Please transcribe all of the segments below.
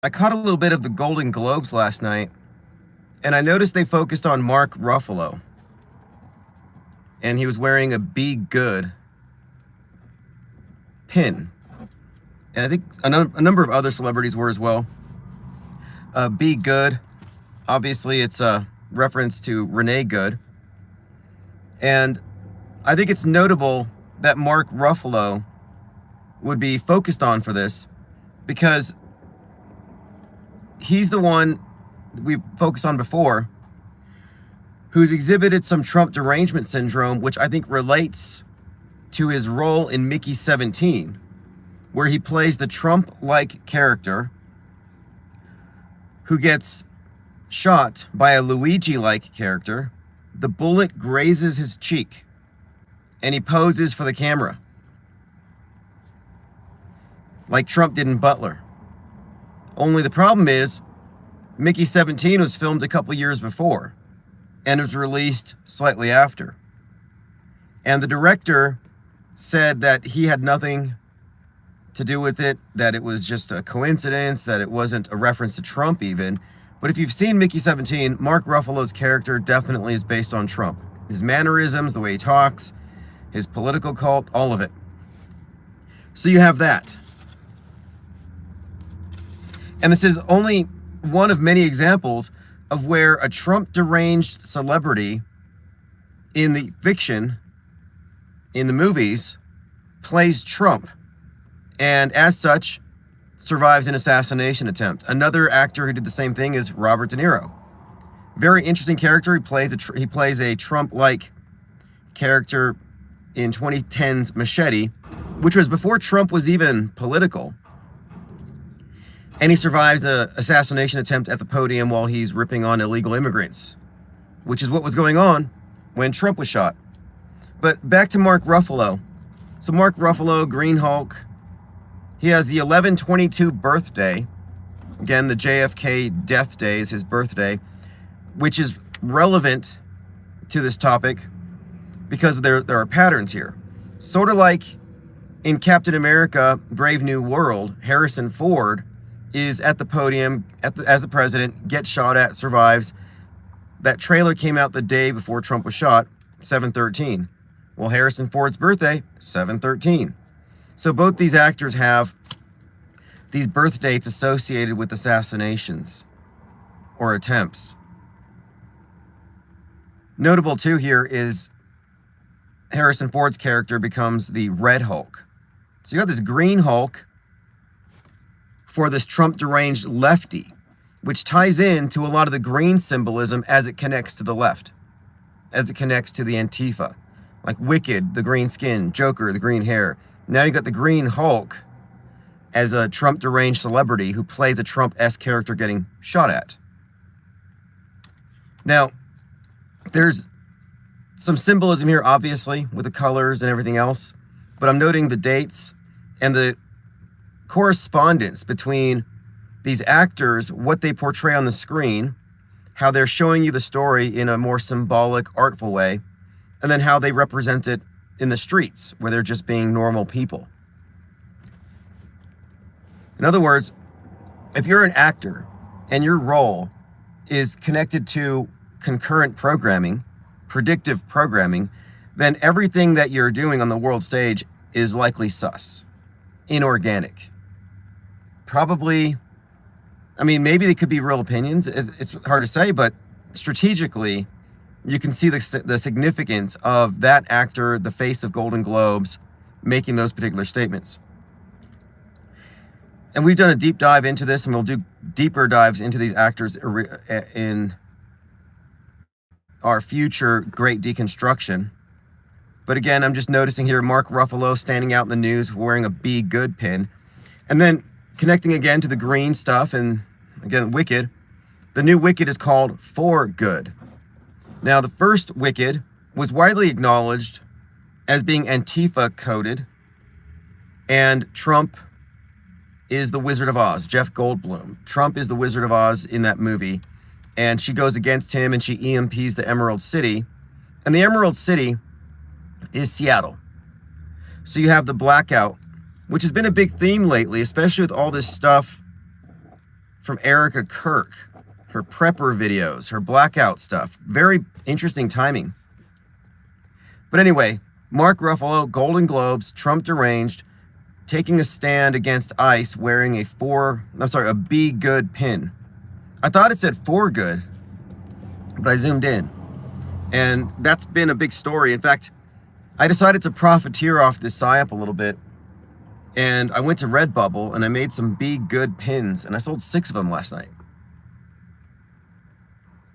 I caught a little bit of the Golden Globes last night, and I noticed they focused on Mark Ruffalo. And he was wearing a Be Good pin. And I think a number of other celebrities were as well. Be Good, obviously it's a reference to Renee Good. And I think it's notable that Mark Ruffalo would be focused on for this, because he's the one we focused on before who's exhibited some Trump derangement syndrome, which I think relates to his role in Mickey 17, where he plays the Trump-like character who gets shot by a Luigi-like character. The bullet grazes his cheek, and he poses for the camera, like Trump did in Butler. Only the problem is, Mickey 17 was filmed a couple years before, and was released slightly after. And the director said that he had nothing to do with it, that it was just a coincidence, that it wasn't a reference to Trump even. But if you've seen Mickey 17, Mark Ruffalo's character definitely is based on Trump. His mannerisms, the way he talks, his political cult, all of it. So you have that. And this is only one of many examples of where a Trump deranged celebrity in the fiction, in the movies, plays Trump, and as such survives an assassination attempt. Another actor who did the same thing is Robert De Niro. Very interesting character. He plays a Trump-like character in 2010's Machete, which was before Trump was even political. And he survives an assassination attempt at the podium while he's ripping on illegal immigrants, which is what was going on when Trump was shot. But back to Mark Ruffalo. So Mark Ruffalo, Green Hulk, he has the 11/22 birthday. Again, the JFK death day is his birthday, which is relevant to this topic because there are patterns here. Sort of like in Captain America, Brave New World, Harrison Ford is at the podium as the president, gets shot at, survives. That trailer came out the day before Trump was shot, 7/13. Well, Harrison Ford's birthday, 7/13. So both these actors have these birth dates associated with assassinations or attempts. Notable too here is Harrison Ford's character becomes the Red Hulk. So you got this Green Hulk for this Trump deranged lefty, which ties into a lot of the green symbolism as it connects to the left, as it connects to the Antifa. Like Wicked, the green skin, Joker, the green hair. Now you got the Green Hulk as a Trump deranged celebrity who plays a Trump-esque character getting shot at. Now, there's some symbolism here, obviously, with the colors and everything else, but I'm noting the dates and the correspondence between these actors, what they portray on the screen, how they're showing you the story in a more symbolic, artful way, and then how they represent it in the streets, where they're just being normal people. In other words, if you're an actor and your role is connected to concurrent programming, predictive programming, then everything that you're doing on the world stage is likely sus, inorganic. Probably, I mean, maybe they could be real opinions. It's hard to say, but strategically, you can see the significance of that actor, the face of Golden Globes, making those particular statements. And we've done a deep dive into this, and we'll do deeper dives into these actors in our future great deconstruction. But again, I'm just noticing here Mark Ruffalo standing out in the news wearing a Be Good pin. And then connecting again to the green stuff, and again, Wicked. The new Wicked is called For Good. Now, the first Wicked was widely acknowledged as being Antifa coded, and Trump is the Wizard of Oz, Jeff Goldblum. Trump is the Wizard of Oz in that movie, and she goes against him and she EMPs the Emerald City, and the Emerald City is Seattle. So you have the blackout, which has been a big theme lately, especially with all this stuff from Erica Kirk, her prepper videos, her blackout stuff. Very interesting timing. But anyway, Mark Ruffalo, Golden Globes, Trump deranged, taking a stand against ICE wearing a Be Good pin. I thought it said for good, but I zoomed in. And that's been a big story. In fact, I decided to profiteer off this psyop a little bit. And I went to Redbubble and I made some Be Good pins, and I sold 6 of them last night.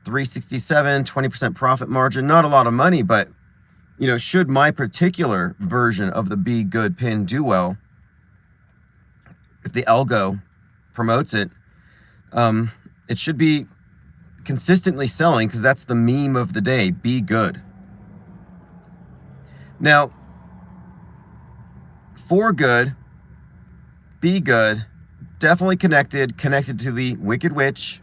$367, 20% profit margin. Not a lot of money, but you know, should my particular version of the Be Good pin do well, if the algo promotes it, it should be consistently selling, because that's the meme of the day. Be good. Now, for good, be good, definitely connected to the Wicked Witch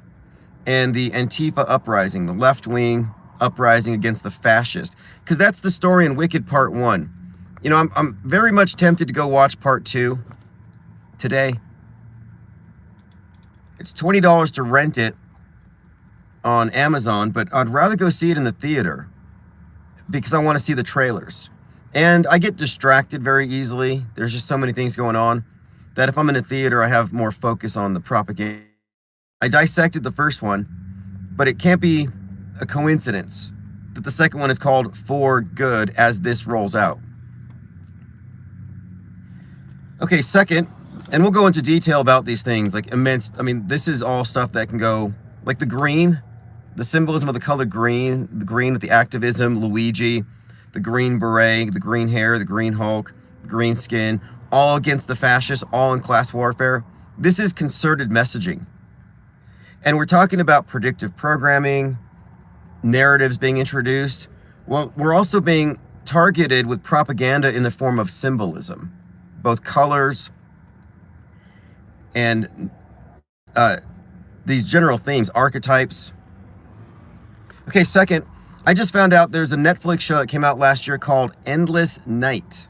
and the Antifa uprising, the left wing uprising against the fascist, because that's the story in Wicked Part 1. You know, I'm very much tempted to go watch Part 2 today. It's $20 to rent it on Amazon, but I'd rather go see it in the theater because I want to see the trailers. And I get distracted very easily. There's just so many things going on that if I'm in a theater, I have more focus on the propaganda. I dissected the first one, but it can't be a coincidence that the second one is called For Good as this rolls out. Okay, second, and we'll go into detail about these things, like immense. I mean, this is all stuff that can go, like the green, the symbolism of the color green, the green with the activism, Luigi, the green beret, the green hair, the green Hulk, the green skin, all against the fascists, all in class warfare. This is concerted messaging. And we're talking about predictive programming, narratives being introduced. Well, we're also being targeted with propaganda in the form of symbolism, both colors and these general themes, archetypes. Okay, second, I just found out there's a Netflix show that came out last year called Endless Night,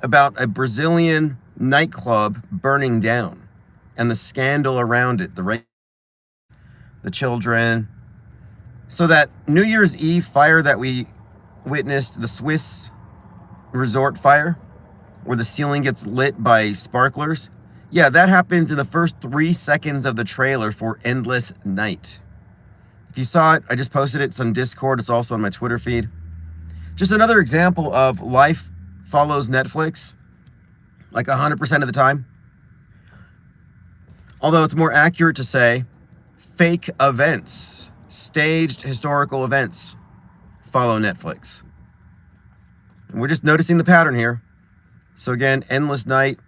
about a Brazilian nightclub burning down and the scandal around it, the children. So that New Year's Eve fire that we witnessed, the Swiss resort fire, where the ceiling gets lit by sparklers, yeah, that happens in the first 3 seconds of the trailer for Endless Night. If you saw it, I just posted it. It's on Discord. It's also on my Twitter feed. Just another example of life follows Netflix, like 100% of the time. Although it's more accurate to say fake events, staged historical events follow Netflix. And we're just noticing the pattern here. So again, Endless Night,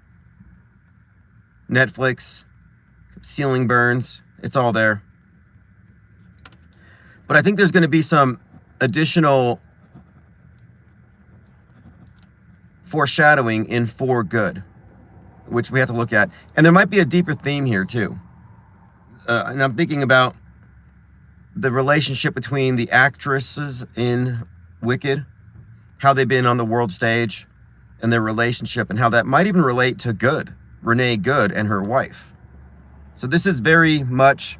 Netflix, ceiling burns, it's all there. But I think there's going to be some additional foreshadowing in For Good, which we have to look at. And there might be a deeper theme here too. And I'm thinking about the relationship between the actresses in Wicked, how they've been on the world stage, and their relationship, and how that might even relate to Good, Renee Good, and her wife. So this is very much,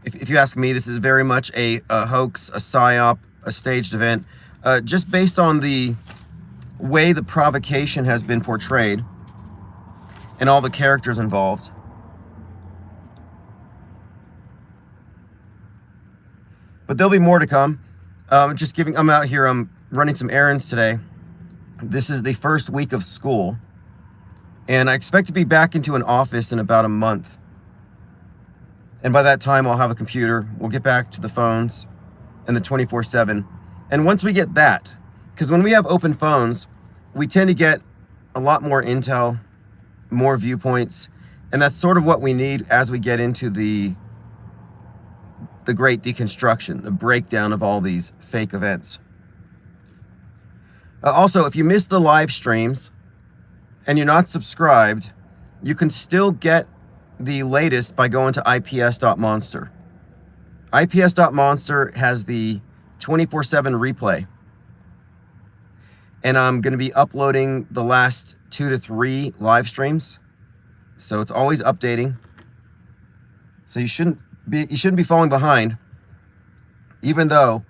if you ask me, this is very much a hoax, a psyop, a staged event, just based on the way the provocation has been portrayed and all the characters involved. But there'll be more to come. I'm out here, I'm running some errands today. This is the first week of school, and I expect to be back into an office in about a month. And by that time, I'll have a computer. We'll get back to the phones and the 24/7. And once we get that, because when we have open phones, we tend to get a lot more intel, more viewpoints, and that's sort of what we need as we get into the great deconstruction, the breakdown of all these fake events. Also, if you missed the live streams and you're not subscribed, you can still get the latest by going to ips.monster. ips.monster has the 24/7 replay. And I'm going to be uploading the last 2 to 3 live streams. So it's always updating. So you shouldn't be falling behind, even though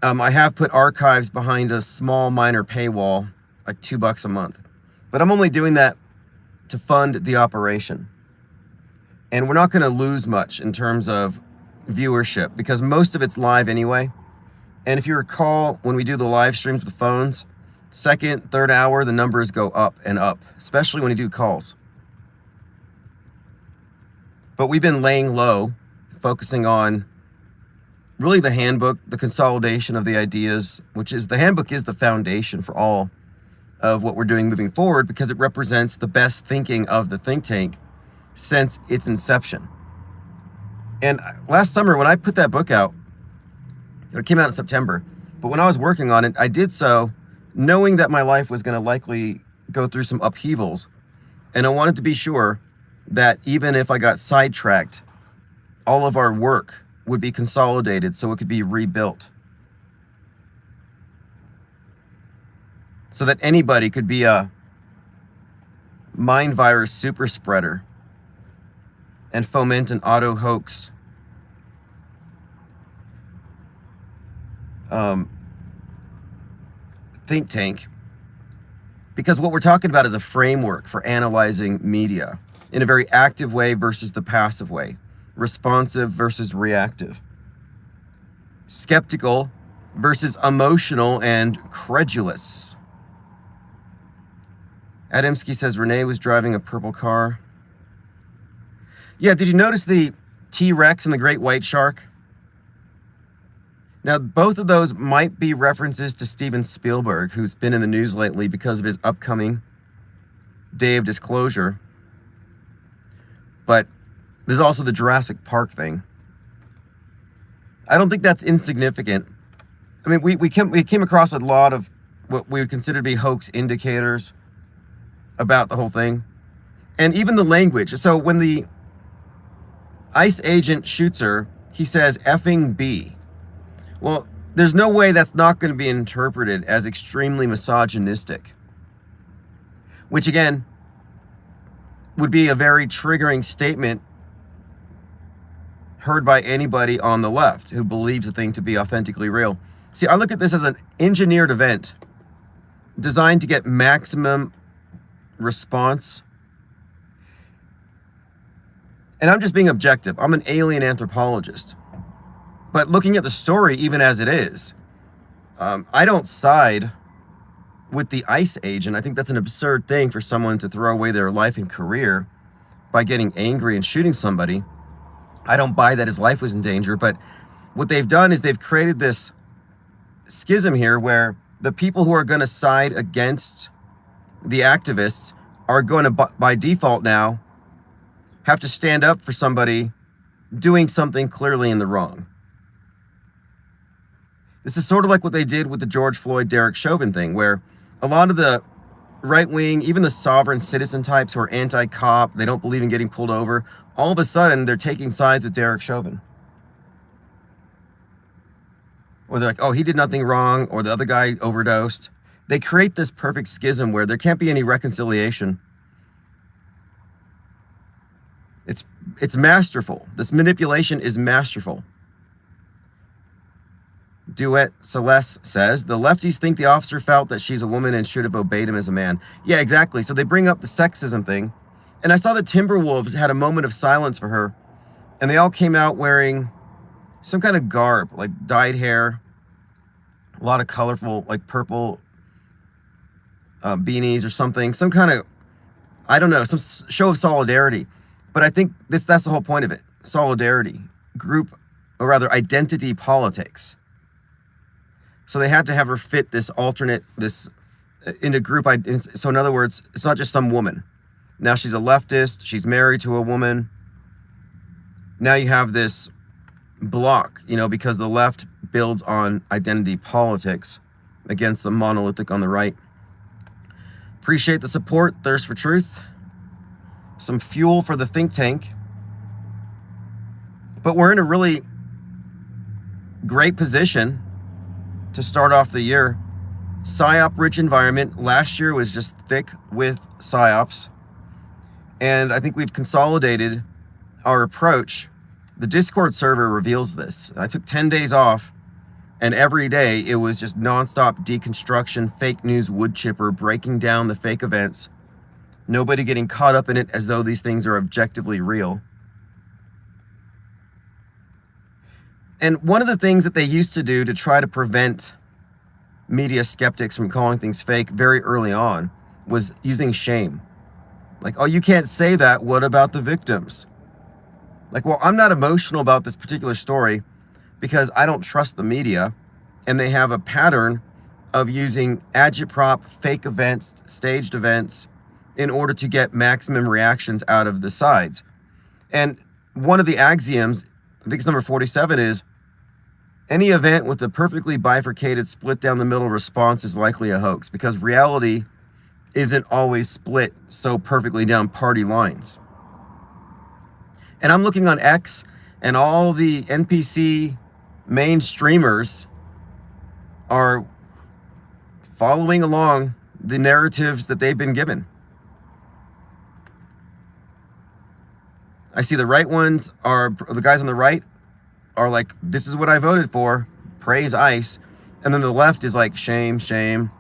I have put archives behind a small minor paywall, like $2 a month. But I'm only doing that to fund the operation. And we're not going to lose much in terms of viewership because most of it's live anyway. And if you recall, when we do the live streams with phones, second, third hour, the numbers go up and up, especially when you do calls. But we've been laying low, focusing on really the handbook, the consolidation of the ideas, which is the handbook is the foundation for all of what we're doing moving forward because it represents the best thinking of the think tank since its inception. And last summer when I put that book out, it came out in September, but when I was working on it, I did so knowing that my life was going to likely go through some upheavals. And I wanted to be sure that even if I got sidetracked, all of our work would be consolidated so it could be rebuilt. So that anybody could be a mind virus super spreader and foment an auto hoax think tank. Because what we're talking about is a framework for analyzing media in a very active way versus the passive way, responsive versus reactive, skeptical versus emotional and credulous. Adamski says Renee was driving a purple car. Yeah, did you notice the T-Rex and the great white shark? Now, both of those might be references to Steven Spielberg, who's been in the news lately because of his upcoming Day of Disclosure. But there's also the Jurassic Park thing. I don't think that's insignificant. I mean, we came across a lot of what we would consider to be hoax indicators about the whole thing. And even the language. So when the ICE agent shoots her, he says effing B. Well, there's no way that's not going to be interpreted as extremely misogynistic. Which again, would be a very triggering statement heard by anybody on the left who believes the thing to be authentically real. See, I look at this as an engineered event designed to get maximum response. And I'm just being objective. I'm an alien anthropologist. But looking at the story, even as it is, I don't side with the ICE agent. I think that's an absurd thing for someone to throw away their life and career by getting angry and shooting somebody. I don't buy that his life was in danger, but what they've done is they've created this schism here where the people who are going to side against the activists are going to, by default now, have to stand up for somebody doing something clearly in the wrong. This is sort of like what they did with the George Floyd, Derek Chauvin thing, where a lot of the right-wing, even the sovereign citizen types who are anti-cop, they don't believe in getting pulled over, all of a sudden they're taking sides with Derek Chauvin. Or they're like, oh, he did nothing wrong, or the other guy overdosed. They create this perfect schism where there can't be any reconciliation. It's masterful. This manipulation is masterful. Duet Celeste says, the lefties think the officer felt that she's a woman and should have obeyed him as a man. Yeah, exactly. So they bring up the sexism thing. And I saw the Timberwolves had a moment of silence for her. And they all came out wearing some kind of garb, like dyed hair, a lot of colorful, like purple beanies or something. Some kind of, I don't know, some show of solidarity. But I think that's the whole point of it. Solidarity, group, or rather identity politics. So they had to have her fit this alternate, into group. So in other words, it's not just some woman. Now she's a leftist. She's married to a woman. Now you have this block, because the left builds on identity politics against the monolithic on the right. Appreciate the support. Thirst for truth. Some fuel for the think tank. But we're in a really great position to start off the year. PSYOP-rich environment. Last year was just thick with PSYOPs. And I think we've consolidated our approach, the Discord server reveals this. I took 10 days off, and every day it was just nonstop deconstruction, fake news wood chipper, breaking down the fake events, nobody getting caught up in it as though these things are objectively real. And one of the things that they used to do to try to prevent media skeptics from calling things fake very early on was using shame. Like, oh, you can't say that. What about the victims? Like, well, I'm not emotional about this particular story because I don't trust the media, and they have a pattern of using agitprop, fake events, staged events in order to get maximum reactions out of the sides. And one of the axioms, I think it's number 47, is any event with a perfectly bifurcated, split down the middle response is likely a hoax, because reality isn't always split so perfectly down party lines. And I'm looking on X, and all the NPC main streamers are following along the narratives that they've been given. I see the right ones are, the guys on the right are like, this is what I voted for, praise ICE. And then the left is like, shame, shame,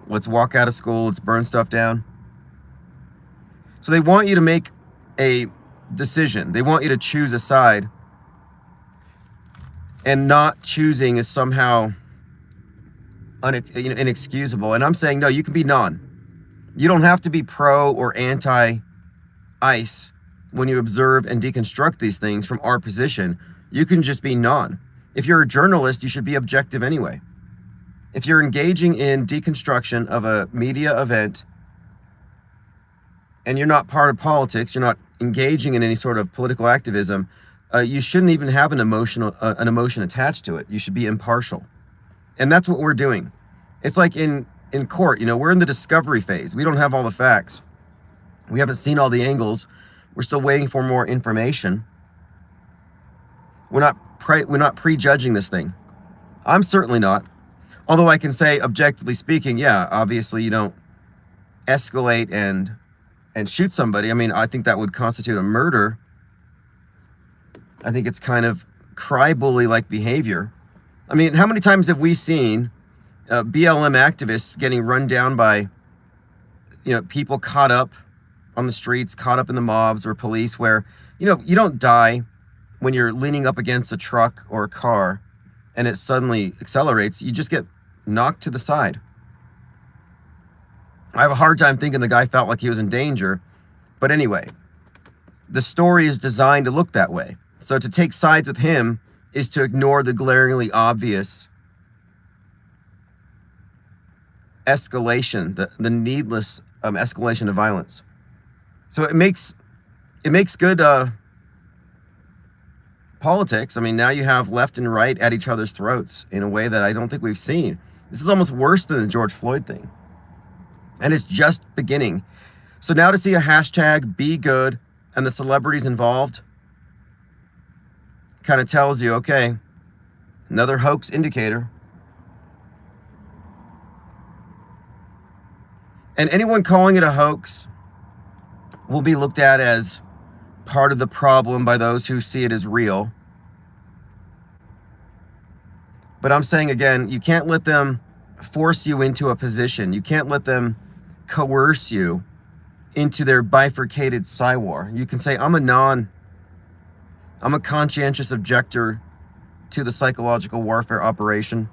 let's walk out of school, let's burn stuff down. So they want you to make a decision. They want you to choose a side. And not choosing is somehow inexcusable. And I'm saying, no, you can be non. You don't have to be pro or anti-ICE when you observe and deconstruct these things from our position. You can just be non. If you're a journalist, you should be objective anyway. If you're engaging in deconstruction of a media event and you're not part of politics, you're not engaging in any sort of political activism, you shouldn't even have an emotion attached to it. You should be impartial. And that's what we're doing. It's like in court, we're in the discovery phase. We don't have all the facts. We haven't seen all the angles. We're still waiting for more information. We're not prejudging this thing. I'm certainly not. Although I can say, objectively speaking, yeah, obviously you don't escalate and shoot somebody. I mean, I think that would constitute a murder. I think it's kind of crybaby-like behavior. I mean, how many times have we seen BLM activists getting run down by, people caught up on the streets, caught up in the mobs or police, where, you don't die when you're leaning up against a truck or a car and it suddenly accelerates. You just get knocked to the side. I have a hard time thinking the guy felt like he was in danger. But anyway, the story is designed to look that way. So to take sides with him is to ignore the glaringly obvious escalation, the needless escalation of violence. So it makes good politics. I mean, now you have left and right at each other's throats in a way that I don't think we've seen. This is almost worse than the George Floyd thing. And it's just beginning. So now to see a hashtag be good and the celebrities involved kind of tells you, okay, another hoax indicator. And anyone calling it a hoax will be looked at as part of the problem by those who see it as real. But I'm saying again, you can't let them force you into a position. You can't let them coerce you into their bifurcated psywar. You can say, I'm a conscientious objector to the psychological warfare operation.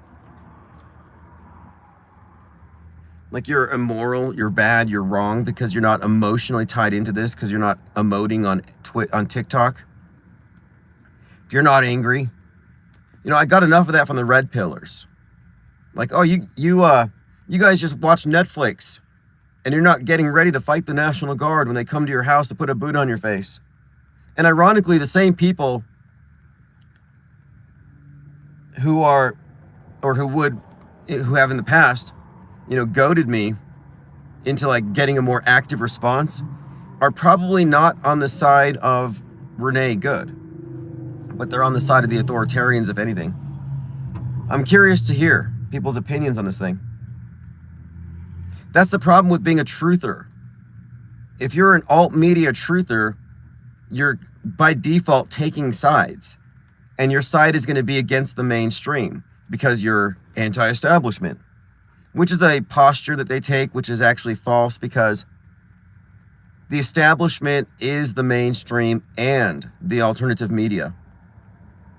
Like, you're immoral, you're bad, you're wrong because you're not emotionally tied into this, because you're not emoting on TikTok. If you're not angry, I got enough of that from the red pillars. Like, oh, you guys just watch Netflix and you're not getting ready to fight the National Guard when they come to your house to put a boot on your face. And ironically, the same people who have in the past, goaded me into like getting a more active response are probably not on the side of Renee Good, but they're on the side of the authoritarians, if anything. I'm curious to hear people's opinions on this thing. That's the problem with being a truther. If you're an alt media truther, you're by default taking sides. And your side is going to be against the mainstream because you're anti-establishment, which is a posture that they take, which is actually false, because the establishment is the mainstream and the alternative media.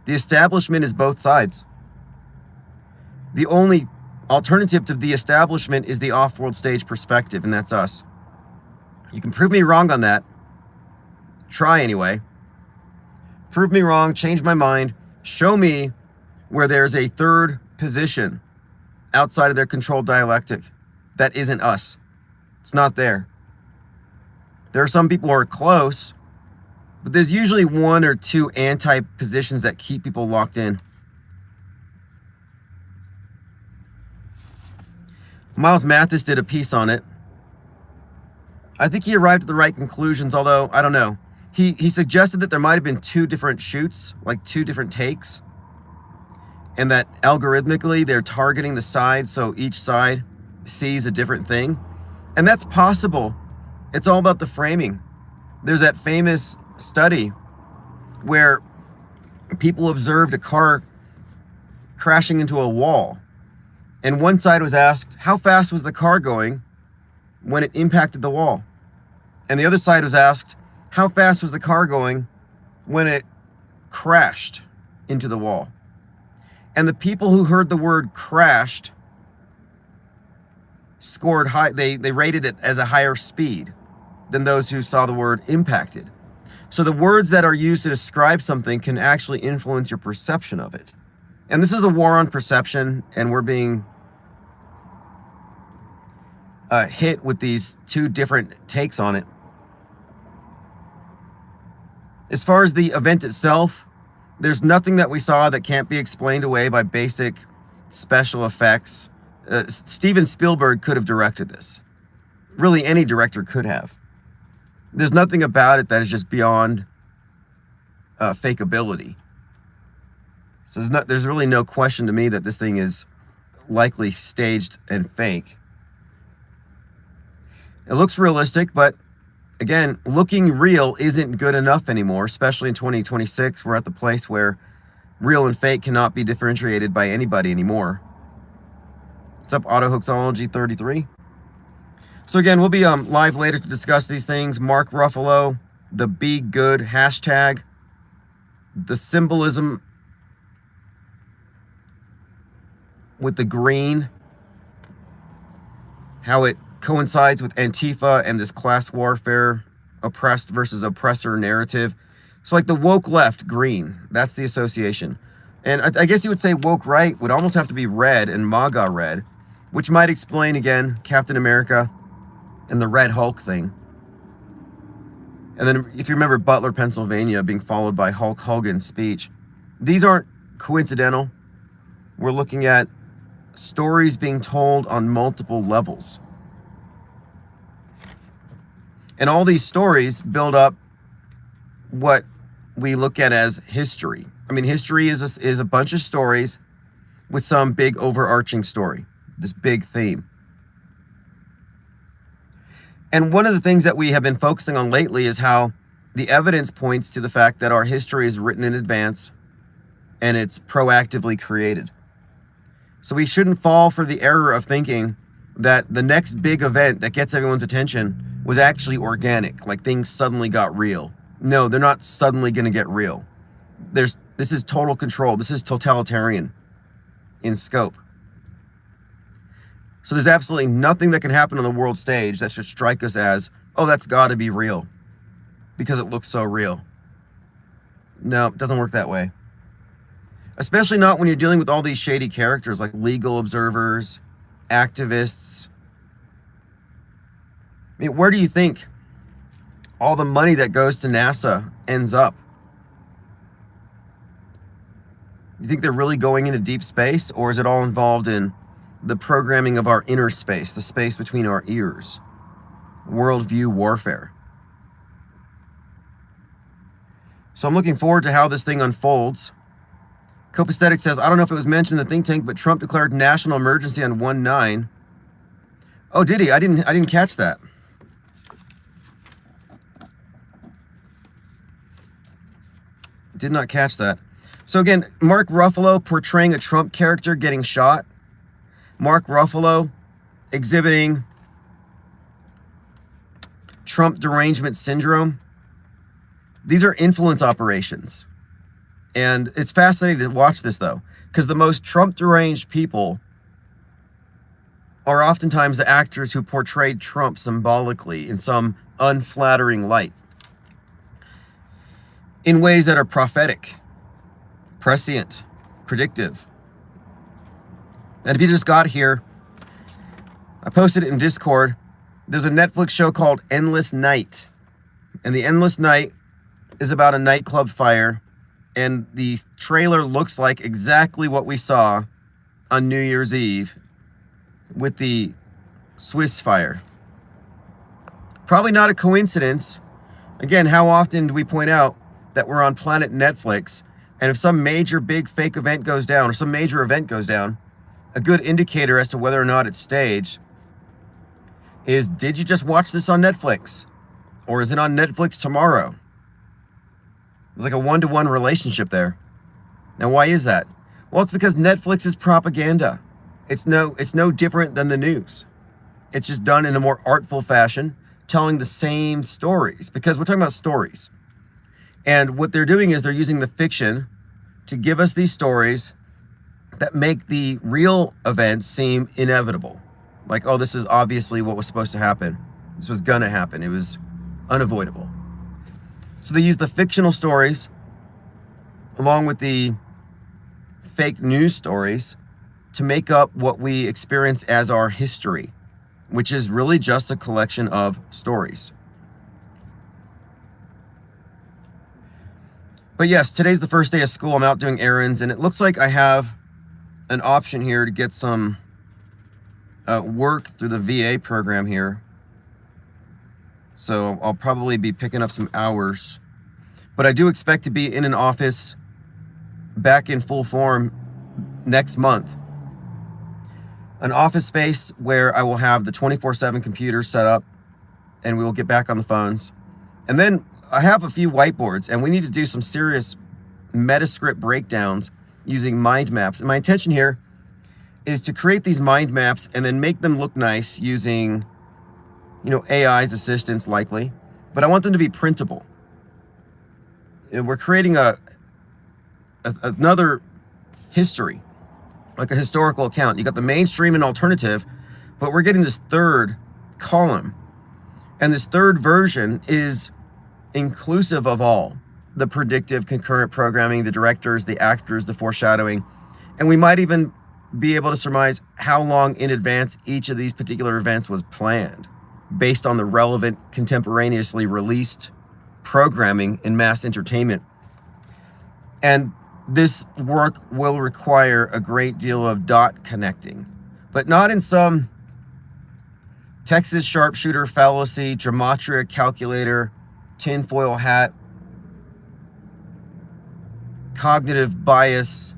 The establishment is both sides. The only alternative to the establishment is the off-world stage perspective, and that's us. You can prove me wrong on that. Try anyway. Prove me wrong, change my mind, show me where there's a third position outside of their controlled dialectic that isn't us. It's not there. There are some people who are close, but there's usually one or two anti-positions that keep people locked in. Miles Mathis did a piece on it. I think he arrived at the right conclusions, although, I don't know. He suggested that there might have been two different shoots, like two different takes, and that algorithmically they're targeting the sides so each side sees a different thing. And that's possible. It's all about the framing. There's that famous study where people observed a car crashing into a wall. And one side was asked, how fast was the car going when it impacted the wall? And the other side was asked, how fast was the car going when it crashed into the wall? And the people who heard the word crashed scored high. They rated it as a higher speed than those who saw the word impacted. So the words that are used to describe something can actually influence your perception of it. And this is a war on perception, and we're being hit with these two different takes on it. As far as the event itself, there's nothing that we saw that can't be explained away by basic special effects. Steven Spielberg could have directed this. Really, any director could have. There's nothing about it that is just beyond fakeability. So there's really no question to me that this thing is likely staged and fake. It looks realistic, but again, looking real isn't good enough anymore, especially in 2026. We're at the place where real and fake cannot be differentiated by anybody anymore. What's up, AutoHoaxology 33? So again, we'll be live later to discuss these things. Mark Ruffalo, the Be Good hashtag, the symbolism with the green, how it coincides with Antifa and this class warfare, oppressed versus oppressor narrative. So like the woke left, green, that's the association. And I guess you would say woke right would almost have to be red and MAGA red, which might explain, again, Captain America and the Red Hulk thing. And then if you remember Butler, Pennsylvania being followed by Hulk Hogan's speech. These aren't coincidental. We're looking at stories being told on multiple levels. And all these stories build up what we look at as history. I mean, history is a bunch of stories with some big overarching story, this big theme. And one of the things that we have been focusing on lately is how the evidence points to the fact that our history is written in advance and it's proactively created. So we shouldn't fall for the error of thinking that the next big event that gets everyone's attention was actually organic, like things suddenly got real. No, they're not suddenly going to get real. This is total control. This is totalitarian in scope. So there's absolutely nothing that can happen on the world stage that should strike us as, oh, that's got to be real because it looks so real. No, it doesn't work that way. Especially not when you're dealing with all these shady characters like legal observers, activists. I mean, where do you think all the money that goes to NASA ends up? You think they're really going into deep space, or is it all involved in the programming of our inner space, the space between our ears? Worldview warfare. So I'm looking forward to how this thing unfolds. Copaesthetic says, I don't know if it was mentioned in the think tank, but Trump declared national emergency on 1/9. Oh, did he? I didn't catch that. Did not catch that. So again, Mark Ruffalo portraying a Trump character getting shot. Mark Ruffalo exhibiting Trump derangement syndrome. These are influence operations. And it's fascinating to watch this, though, because the most Trump deranged people are oftentimes the actors who portrayed Trump symbolically in some unflattering light, in ways that are prophetic, prescient, predictive. And if you just got here, I posted it in Discord. There's a Netflix show called Endless Night. And the Endless Night is about a nightclub fire. And the trailer looks like exactly what we saw on New Year's Eve with the Swiss fire. Probably not a coincidence. Again, how often do we point out that we're on Planet Netflix, and if some major big fake event goes down, or some major event goes down, a good indicator as to whether or not it's staged is, did you just watch this on Netflix? Or is it on Netflix tomorrow? There's like a one-to-one relationship there. Now, why is that? Well, it's because Netflix is propaganda. It's no different than the news. It's just done in a more artful fashion, telling the same stories, because we're talking about stories. And what they're doing is they're using the fiction to give us these stories that make the real events seem inevitable. Like, oh, this is obviously what was supposed to happen. This was gonna happen. It was unavoidable. So they use the fictional stories along with the fake news stories to make up what we experience as our history, which is really just a collection of stories. But yes, today's the first day of school. I'm out doing errands, and it looks like I have an option here to get some work through the VA program here. So I'll probably be picking up some hours. But I do expect to be in an office back in full form next month. An office space where I will have the 24/7 computer set up, and we will get back on the phones. And then I have a few whiteboards, and we need to do some serious metascript breakdowns using mind maps. And my intention here is to create these mind maps and then make them look nice using, AI's assistance likely, but I want them to be printable. And we're creating another history, like a historical account. You got the mainstream and alternative, but we're getting this third column. And this third version is inclusive of all: the predictive, concurrent programming, the directors, the actors, the foreshadowing. And we might even be able to surmise how long in advance each of these particular events was planned, based on the relevant, contemporaneously released programming in mass entertainment. And this work will require a great deal of dot connecting, but not in some Texas sharpshooter fallacy, gematria calculator, tinfoil hat, cognitive bias,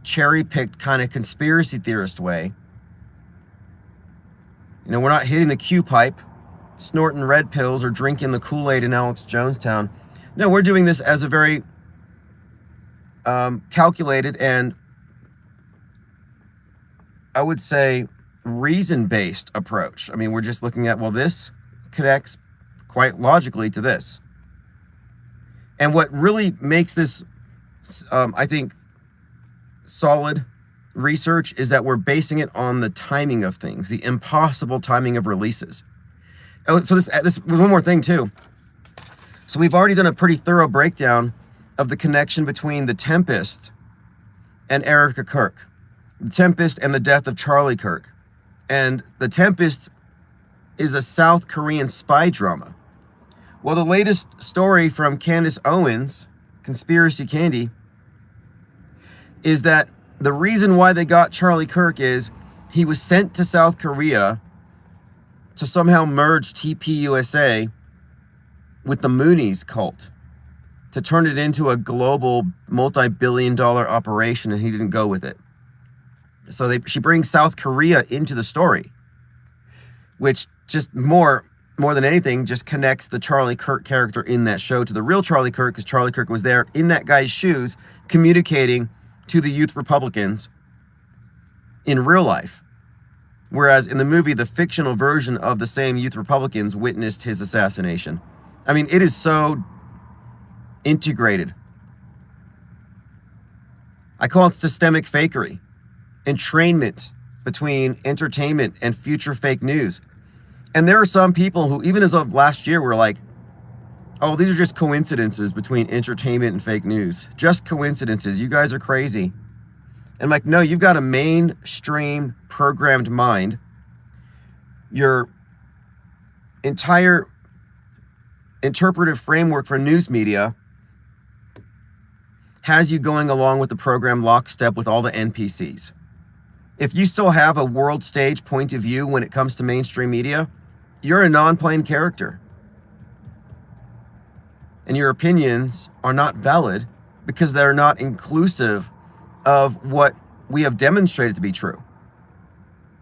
cherry-picked kind of conspiracy theorist way. We're not hitting the Q-pipe, snorting red pills, or drinking the Kool-Aid in Alex Jonestown. No, we're doing this as a very calculated and, I would say, reason-based approach. We're just looking at, well, this connects quite logically to this. And what really makes this, I think, solid research is that we're basing it on the timing of things, the impossible timing of releases. Oh, so this was one more thing too. So we've already done a pretty thorough breakdown of the connection between The Tempest and Erica Kirk, The Tempest and the death of Charlie Kirk. And The Tempest is a South Korean spy drama. Well, the latest story from Candace Owens, Conspiracy Candy, is that the reason why they got Charlie Kirk is he was sent to South Korea to somehow merge TPUSA with the Moonies cult, to turn it into a global multi-billion-dollar operation, and he didn't go with it. So she brings South Korea into the story, which just more more than anything, just connects the Charlie Kirk character in that show to the real Charlie Kirk, because Charlie Kirk was there in that guy's shoes communicating to the youth Republicans in real life. Whereas in the movie, the fictional version of the same youth Republicans witnessed his assassination. I mean, it is so integrated. I call it systemic fakery, entrainment between entertainment and future fake news. And there are some people who, even as of last year, were like, oh, these are just coincidences between entertainment and fake news. Just coincidences. You guys are crazy. And I'm like, no, you've got a mainstream programmed mind. Your entire interpretive framework for news media has you going along with the program lockstep with all the NPCs. If you still have a world stage point of view when it comes to mainstream media, you're a non-plain character. And your opinions are not valid because they're not inclusive of what we have demonstrated to be true.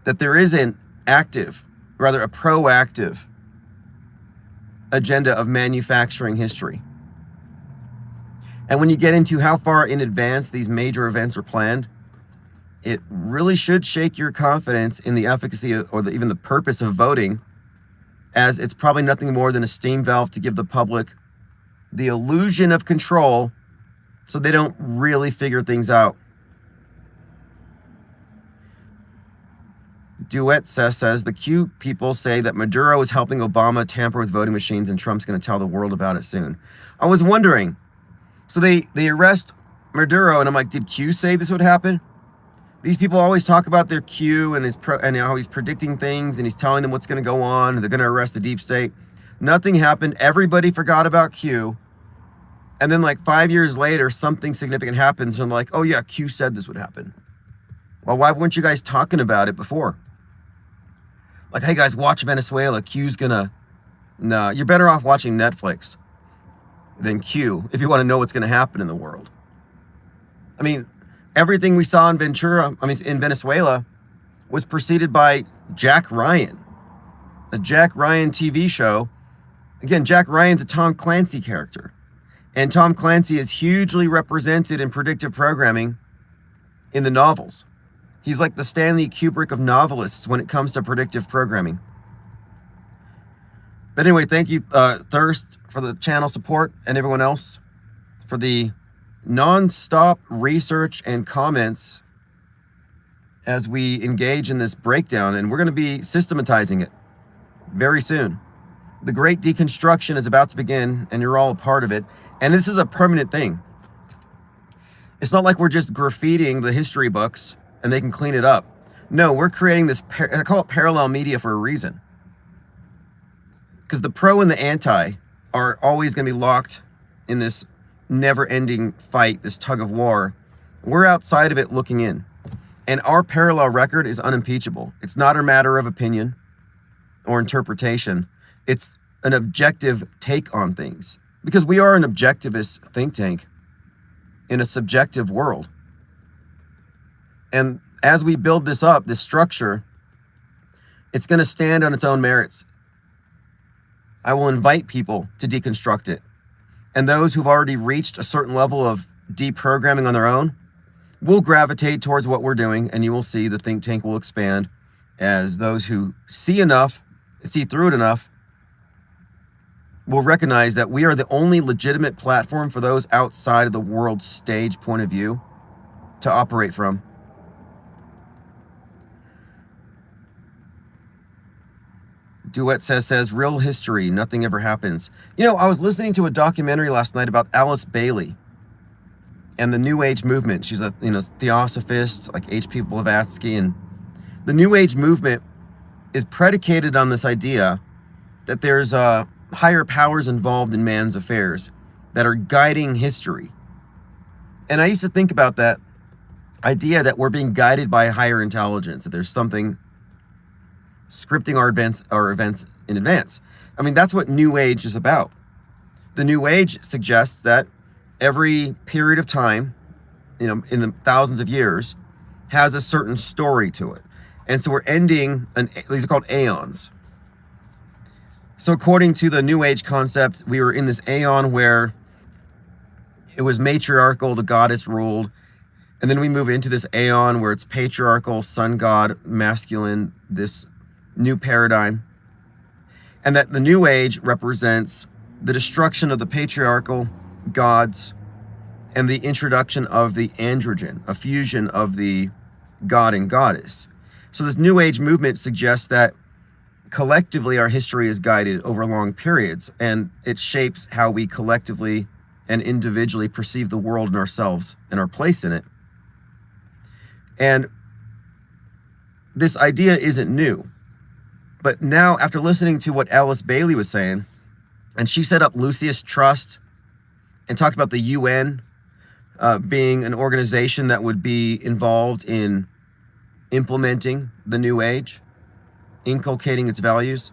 That there is an active, rather a proactive agenda of manufacturing history. And when you get into how far in advance these major events are planned, it really should shake your confidence in the efficacy or even the purpose of voting, as it's probably nothing more than a steam valve to give the public the illusion of control so they don't really figure things out. Duet says, the Q people say that Maduro is helping Obama tamper with voting machines and Trump's going to tell the world about it soon. I was wondering, so they arrest Maduro, and I'm like, did Q say this would happen? These people always talk about their Q and how he's predicting things and he's telling them what's going to go on and they're going to arrest the deep state. Nothing happened. Everybody forgot about Q. And then like 5 years later, something significant happens and they're like, oh yeah, Q said this would happen. Well, why weren't you guys talking about it before? Like, hey guys, watch Venezuela. Q's gonna... No, you're better off watching Netflix than Q if you want to know what's going to happen in the world. I mean, everything we saw in in Venezuela was preceded by Jack Ryan. The Jack Ryan TV show. Again, Jack Ryan's a Tom Clancy character. And Tom Clancy is hugely represented in predictive programming in the novels. He's like the Stanley Kubrick of novelists when it comes to predictive programming. But anyway, thank you, Thirst, for the channel support, and everyone else for the non-stop research and comments as we engage in this breakdown. And we're going to be systematizing it very soon. The great deconstruction is about to begin, and you're all a part of it. And this is a permanent thing. It's not like we're just graffitiing the history books and they can clean it up. No, we're creating this, I call it parallel media for a reason. Because the pro and the anti are always going to be locked in this never-ending fight, this tug of war. We're outside of it looking in. And our parallel record is unimpeachable. It's not a matter of opinion or interpretation. It's an objective take on things. Because we are an objectivist think tank in a subjective world. And as we build this up, this structure, it's going to stand on its own merits. I will invite people to deconstruct it. And those who've already reached a certain level of deprogramming on their own will gravitate towards what we're doing, and you will see the think tank will expand as those who see through it enough will recognize that we are the only legitimate platform for those outside of the world stage point of view to operate from. Duet says, real history, nothing ever happens. You know, I was listening to a documentary last night about Alice Bailey and the New Age movement. She's a theosophist, like H.P. Blavatsky, and the New Age movement is predicated on this idea that there's higher powers involved in man's affairs that are guiding history. And I used to think about that idea that we're being guided by higher intelligence, that there's something scripting our events in advance. I mean, that's what New Age is about. The New Age suggests that every period of time, in the thousands of years, has a certain story to it. And so we're ending, these are called aeons. So according to the New Age concept, we were in this aeon where it was matriarchal, the goddess ruled. And then we move into this aeon where it's patriarchal, sun god, masculine, this new paradigm. And that the New Age represents the destruction of the patriarchal gods and the introduction of the androgen, a fusion of the god and goddess. So this New Age movement suggests that collectively our history is guided over long periods, and it shapes how we collectively and individually perceive the world and ourselves and our place in it. And this idea isn't new. But now, after listening to what Alice Bailey was saying, and she set up Lucius Trust and talked about the UN being an organization that would be involved in implementing the New Age, inculcating its values,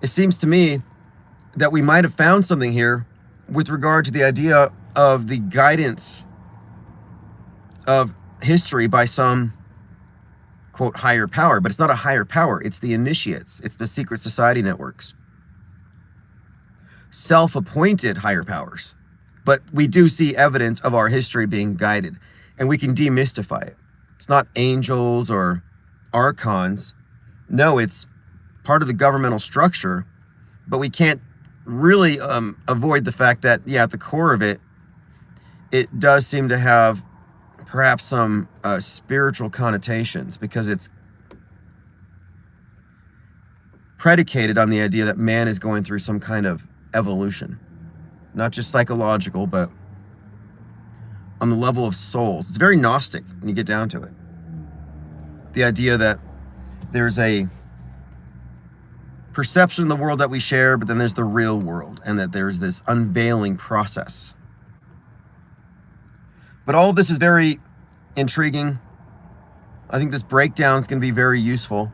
it seems to me that we might have found something here with regard to the idea of the guidance of history by some, quote, higher power. But it's not a higher power. It's the initiates. It's the secret society networks. Self-appointed higher powers. But we do see evidence of our history being guided, and we can demystify it. It's not angels or archons. No, it's part of the governmental structure, but we can't really avoid the fact that, yeah, at the core of it, it does seem to have perhaps some spiritual connotations, because it's predicated on the idea that man is going through some kind of evolution, not just psychological, but on the level of souls. It's very Gnostic when you get down to it. The idea that there's a perception of the world that we share, but then there's the real world, and that there's this unveiling process. But all of this is very intriguing. I think this breakdown is going to be very useful.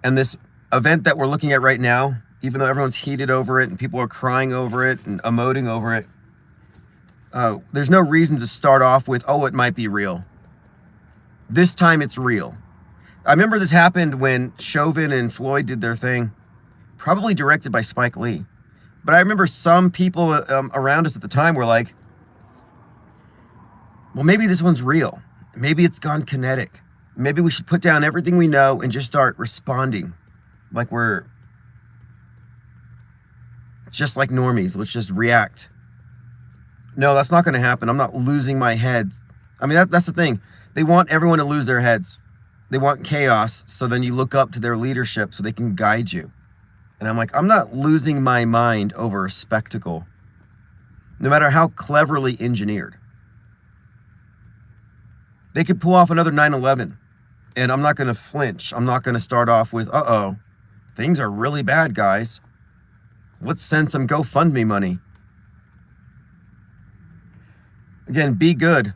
And this event that we're looking at right now, even though everyone's heated over it and people are crying over it and emoting over it, there's no reason to start off with, oh, it might be real. This time it's real. I remember this happened when Chauvin and Floyd did their thing, probably directed by Spike Lee. But I remember some people around us at the time were like, well, maybe this one's real. Maybe it's gone kinetic. Maybe we should put down everything we know and just start responding like we're just like normies. Let's just react. No, that's not going to happen. I'm not losing my head. I mean, that's the thing. They want everyone to lose their heads. They want chaos, so then you look up to their leadership so they can guide you. And I'm like, I'm not losing my mind over a spectacle, no matter how cleverly engineered. They could pull off another 9/11, and I'm not going to flinch. I'm not going to start off with, uh-oh, things are really bad, guys. Let's send some GoFundMe money. Again, be good.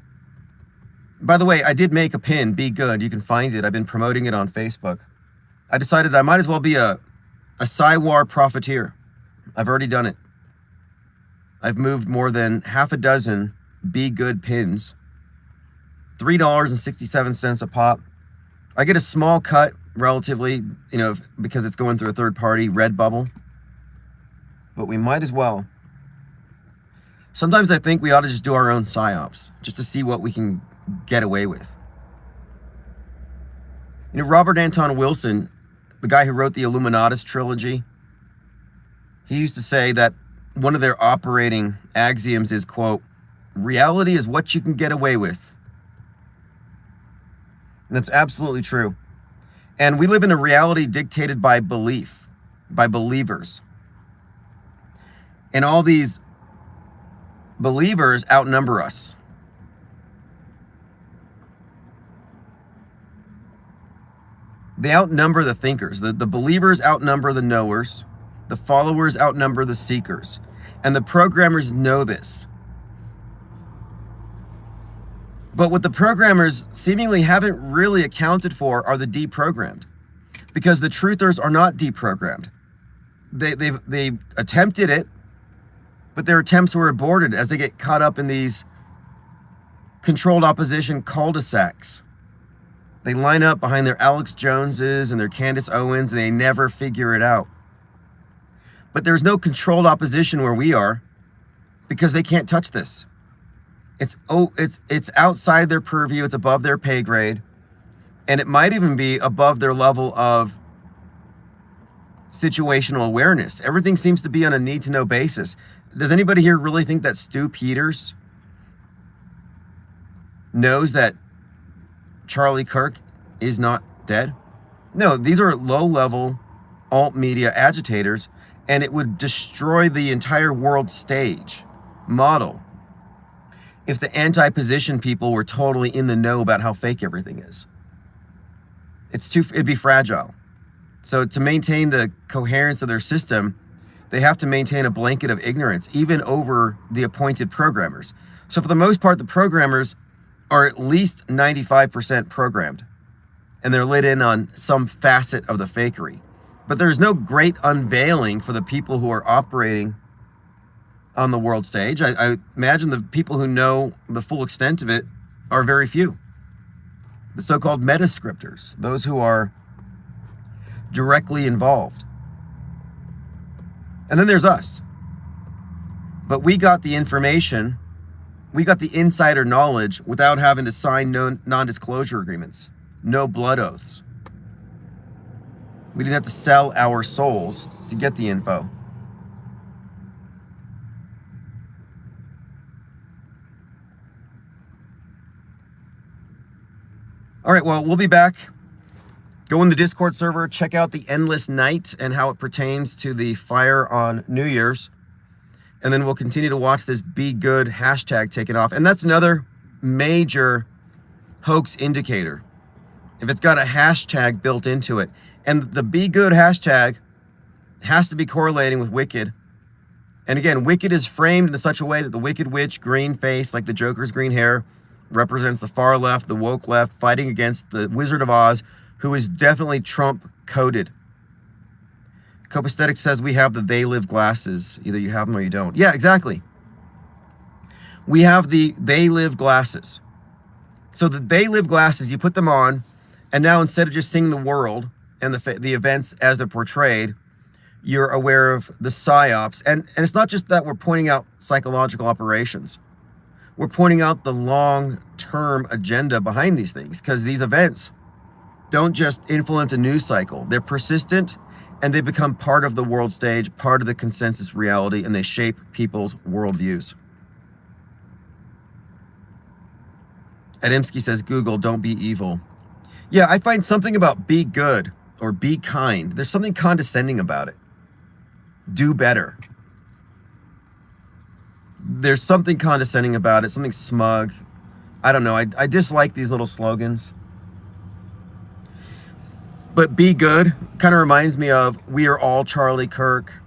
By the way, I did make a pin, be good. You can find it. I've been promoting it on Facebook. I decided I might as well be a Psywar profiteer. I've already done it. I've moved more than half a dozen be good pins. $3.67 a pop. I get a small cut, relatively, because it's going through a third party, Redbubble. But we might as well. Sometimes I think we ought to just do our own psyops, just to see what we can get away with. Robert Anton Wilson, the guy who wrote the Illuminatus trilogy, he used to say that one of their operating axioms is, quote, reality is what you can get away with. And that's absolutely true. And we live in a reality dictated by belief, by believers. And all these believers outnumber us. They outnumber the thinkers. The believers outnumber the knowers. The followers outnumber the seekers. And the programmers know this. But what the programmers seemingly haven't really accounted for are the deprogrammed. Because the truthers are not deprogrammed. They attempted it, but their attempts were aborted as they get caught up in these controlled opposition cul-de-sacs. They line up behind their Alex Joneses and their Candace Owens, and they never figure it out. But there's no controlled opposition where we are, because they can't touch this. It's outside their purview. It's above their pay grade, and it might even be above their level of situational awareness. Everything seems to be on a need-to-know basis. Does anybody here really think that Stu Peters knows that Charlie Kirk is not dead? No, these are low-level alt media agitators, and it would destroy the entire world stage model if the anti-position people were totally in the know about how fake everything is. It'd be fragile. So to maintain the coherence of their system, they have to maintain a blanket of ignorance, even over the appointed programmers. So for the most part, the programmers are at least 95% programmed, and they're lit in on some facet of the fakery. But there's no great unveiling for the people who are operating on the world stage. I imagine the people who know the full extent of it are very few. The so-called metascripters, those who are directly involved. And then there's us. But we got the information, we got the insider knowledge without having to sign non-disclosure agreements, no blood oaths. We didn't have to sell our souls to get the info. All right, well, we'll be back. Go in the Discord server, check out the Endless Night and how it pertains to the fire on New Year's. And then we'll continue to watch this Be Good hashtag taking off. And that's another major hoax indicator. If it's got a hashtag built into it. And the Be Good hashtag has to be correlating with Wicked. And again, Wicked is framed in such a way that the Wicked Witch, green face, like the Joker's green hair, represents the far left, the woke left, fighting against the Wizard of Oz, who is definitely Trump-coded. Copaesthetic says we have the They Live glasses. Either you have them or you don't. Yeah, exactly. We have the They Live glasses. So the They Live glasses, you put them on, and now instead of just seeing the world and the events as they're portrayed, you're aware of the psyops. And it's not just that we're pointing out psychological operations. We're pointing out the long-term agenda behind these things, because these events don't just influence a news cycle. They're persistent, and they become part of the world stage, part of the consensus reality, and they shape people's worldviews. Adamski says, Google, don't be evil. Yeah, I find something about be good or be kind. There's something condescending about it. Do better. There's something condescending about it, something smug. I don't know. I dislike these little slogans. But be good kind of reminds me of we are all Charlie Kirk.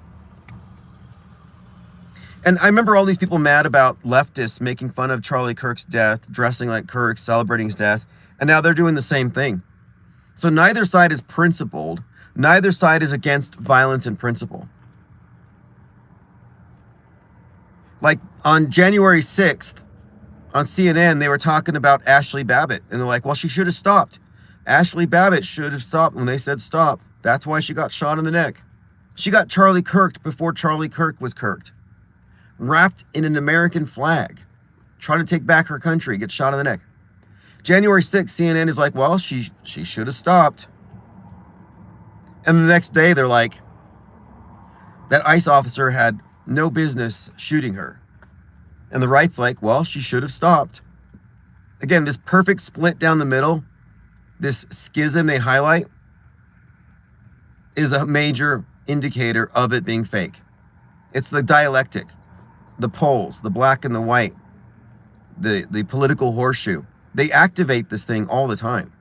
And I remember all these people mad about leftists making fun of Charlie Kirk's death, dressing like Kirk, celebrating his death, and now they're doing the same thing. So neither side is principled. Neither side is against violence in principle. Like on January 6th, on CNN, they were talking about Ashley Babbitt, and they're like, well, she should have stopped. Ashley Babbitt should have stopped when they said stop. That's why she got shot in the neck. She got Charlie Kirked before Charlie Kirk was Kirked. Wrapped in an American flag. Trying to take back her country, gets shot in the neck. January 6th, CNN is like, well, she should have stopped. And the next day, they're like, that ICE officer had no business shooting her. And the right's like, well, she should have stopped. Again, this perfect split down the middle, this schism they highlight, is a major indicator of it being fake. It's the dialectic, the poles, the black and the white, the political horseshoe. They activate this thing all the time.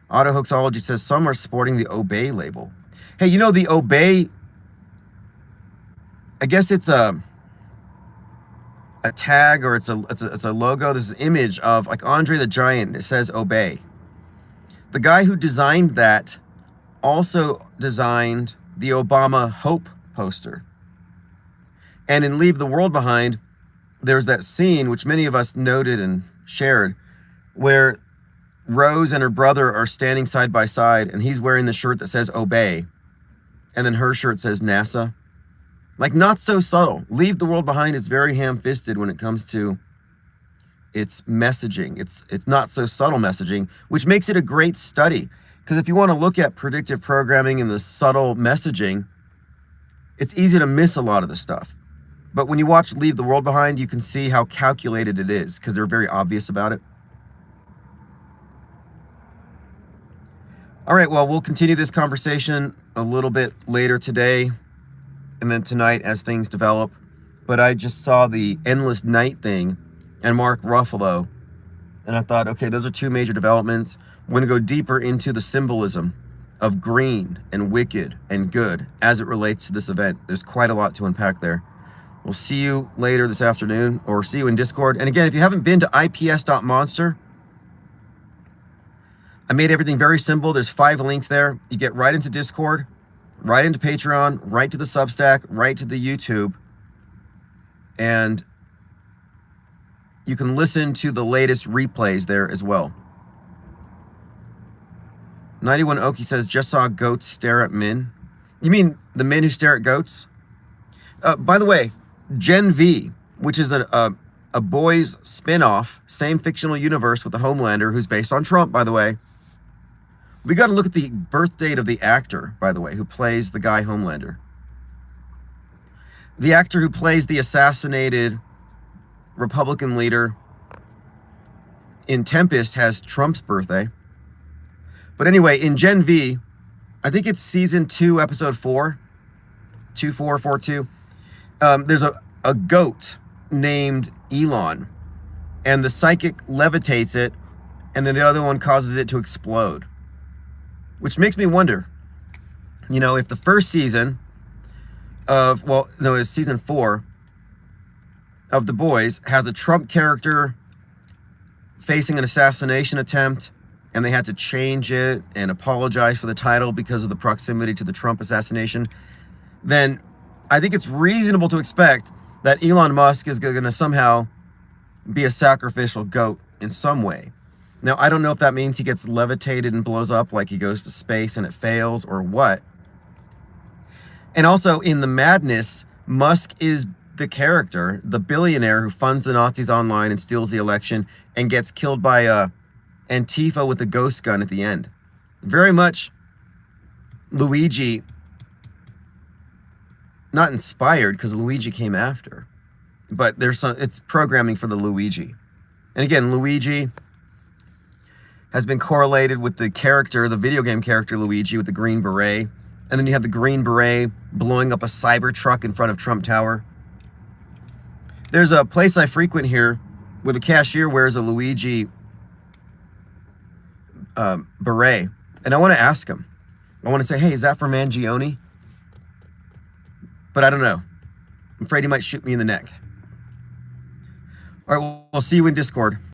Autohoaxology says some are sporting the Obey label. Hey, you know the Obey, I guess it's a tag, or it's a logo. This is an image of like Andre the Giant. It says Obey. The guy who designed that also designed the Obama Hope poster. And in Leave the World Behind, there's that scene which many of us noted and shared where Rose and her brother are standing side by side, and he's wearing the shirt that says obey, and then her shirt says NASA. Like, not so subtle. Leave the World Behind is very ham-fisted when it comes to its messaging. It's not so subtle messaging, which makes it a great study. Because if you want to look at predictive programming and the subtle messaging, it's easy to miss a lot of the stuff. But when you watch Leave the World Behind, you can see how calculated it is, because they're very obvious about it. All right, well, we'll continue this conversation a little bit later today and then tonight as things develop. But I just saw the Endless Night thing and Mark Ruffalo, and I thought, okay, those are two major developments. We're going to go deeper into the symbolism of green and wicked and good as it relates to this event. There's quite a lot to unpack there. We'll see you later this afternoon, or see you in Discord. And again, if you haven't been to ips.monster, I made everything very simple. There's 5 links there. You get right into Discord, right into Patreon, right to the Substack, right to the YouTube. And you can listen to the latest replays there as well. 91 Oki says, just saw goats stare at men. You mean the men who stare at goats? By the way, Gen V, which is a boys spin-off, same fictional universe with the Homelander, who's based on Trump, by the way. We got to look at the birth date of the actor, by the way, who plays the guy Homelander. The actor who plays the assassinated Republican leader in Tempest has Trump's birthday. But anyway, in Gen V, I think it's season 2, episode 4, 2442. There's a goat named Elon, and the psychic levitates it, and then the other one causes it to explode. Which makes me wonder, you know, if the first season of, well, no, it's season 4 of The Boys has a Trump character facing an assassination attempt, and they had to change it and apologize for the title because of the proximity to the Trump assassination, then I think it's reasonable to expect that Elon Musk is going to somehow be a sacrificial goat in some way. Now, I don't know if that means he gets levitated and blows up, like he goes to space and it fails, or what. And also, in the madness, Musk is the character, the billionaire who funds the Nazis online and steals the election and gets killed by Antifa with a ghost gun at the end. Very much Luigi, not inspired, because Luigi came after, but it's programming for the Luigi. And again, Luigi has been correlated with the character, the video game character Luigi with the green beret. And then you have the green beret blowing up a cyber truck in front of Trump Tower. There's a place I frequent here where the cashier wears a Luigi beret. And I want to ask him. I want to say, hey, is that for Mangione? But I don't know. I'm afraid he might shoot me in the neck. All right, we'll see you in Discord.